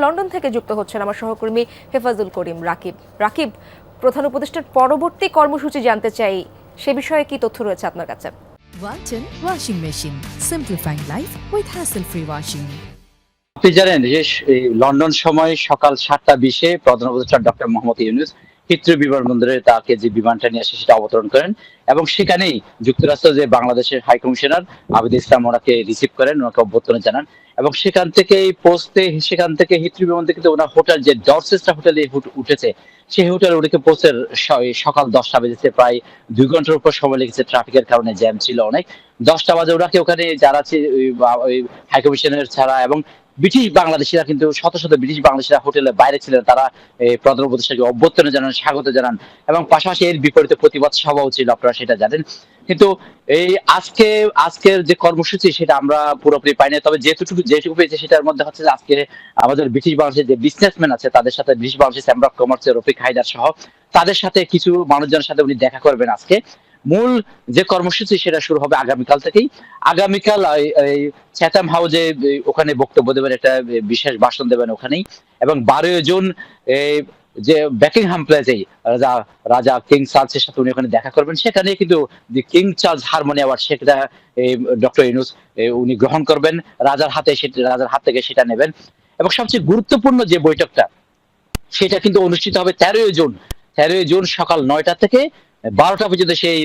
London থেকে যুক্ত হচ্ছেন আমার সহকর্মী হেফাজুল করিম রাকিব। রাকিব, প্রধান উপদেষ্টার পরবর্তী কর্মসূচি জানতে চাই, সে বিষয়ে কি তথ্য রয়েছে আপনার কাছে? Walton washing machine, simplifying life with hassle-free washing. আপনি জানেন যে লন্ডন সময় সকাল 7:20 প্রধান উপদেষ্টা ডক্টর মোহাম্মদ ইউনূস হিথ্রো বিমানবন্দরে তাকে যে বিমানটা নিয়ে আসে সেটা অবতরণ করেন এবং সেখানেই যুক্তরাষ্ট্র যে বাংলাদেশের হাই কমিশনার আবিদ ইসলাম ওনাকে রিসিভ করেন, ওনাকে অভ্যর্থনা জানান এবং সেখান থেকে হিথ্রো বিমান থেকে ওনার হোটেল যে ডরচেস্টার হোটেলে উঠেছে সেই হোটেলে ওনাকে পৌঁছে সকাল 10টা বেজেছে, প্রায় 2 ঘন্টার উপর সময় লেগেছে, ট্রাফিকের কারণে জ্যাম ছিল অনেক। 10টা বাজে ওনাকে ওখানে যারা ওই হাই কমিশনের ছাড়া এবং ব্রিটিশ বাংলাদেশিরা, কিন্তু শত শত ব্রিটিশ বাংলাদেশিরা হোটেলের বাইরে ছিলেন, তারা প্রধান উপদেষ্টাকে অভ্যর্থনা জানান, স্বাগত জানান এবং পাশাপাশি এর বিপরীতে প্রতিবাদ সভাও ছিল, আপনারা সেটা জানেন। কিন্তু এই আজকের যে কর্মসূচি সেটা আমরা পুরোপুরি পাইনি, তবে যেটুকু পেয়েছি সেটার মধ্যে হচ্ছে যে আজকে আমাদের ব্রিটিশ বাংলাদেশের যে বিজনেসম্যান আছে তাদের সাথে, ব্রিটিশ বাংলাদেশ চেম্বার অফ কমার্সের রফিক হায়দার সহ তাদের সাথে কিছু মানুষজনের সাথে উনি দেখা করবেন আজকে। মূল যে কর্মসূচি সেটা শুরু হবে আগামীকাল থেকেই। আগামীকাল এই চ্যাথাম হাউসে ওখানে বক্তব্য দেবেন, একটা বিশেষ ভাষণ দেবেন ওখানেই, এবং 12 জুন যে বেকিংহাম প্লেসেই রাজা কিং চার্লসের সাথে উনি ওখানে দেখা করবেন। সেখানে কিন্তু যে কিং চার্লস হারমোনি অ্যাওয়ার্ড সেটা ডক্টর ইউনূস উনি গ্রহণ করবেন, রাজার হাত থেকে সেটা নেবেন। এবং সবচেয়ে গুরুত্বপূর্ণ যে বৈঠকটা সেটা কিন্তু অনুষ্ঠিত হবে 13ই জুন সকাল 9টা থেকে 12টা পর্যন্ত সেই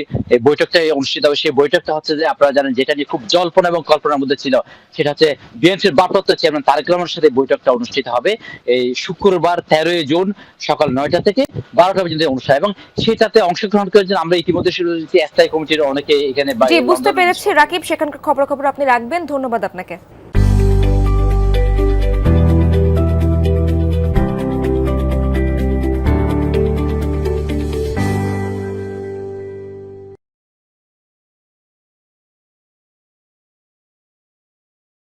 বৈঠকটা অনুষ্ঠিত হবে। সেই বৈঠকটা হচ্ছে যে আপনারা জানেন, যেটা নিয়ে খুব জল্পনা এবং কল্পনার মধ্যে ছিল, সেটা হচ্ছে বিএনপির ভারপ্রাপ্ত চেয়ারম্যান তারেক রহমানের সাথে বৈঠকটা অনুষ্ঠিত হবে এই শুক্রবার 13ই জুন সকাল 9টা থেকে 12টা পর্যন্ত অনুষ্ঠান। এবং সেটাতে অংশগ্রহণ করার জন্য আমরা ইতিমধ্যে শুরু করেছি, স্থায়ী কমিটির অনেকে এখানে জি, বুঝতে পেরেছি রাকিব, সেখানকার খবরাখবর আপনি রাখবেন। ধন্যবাদ আপনাকে।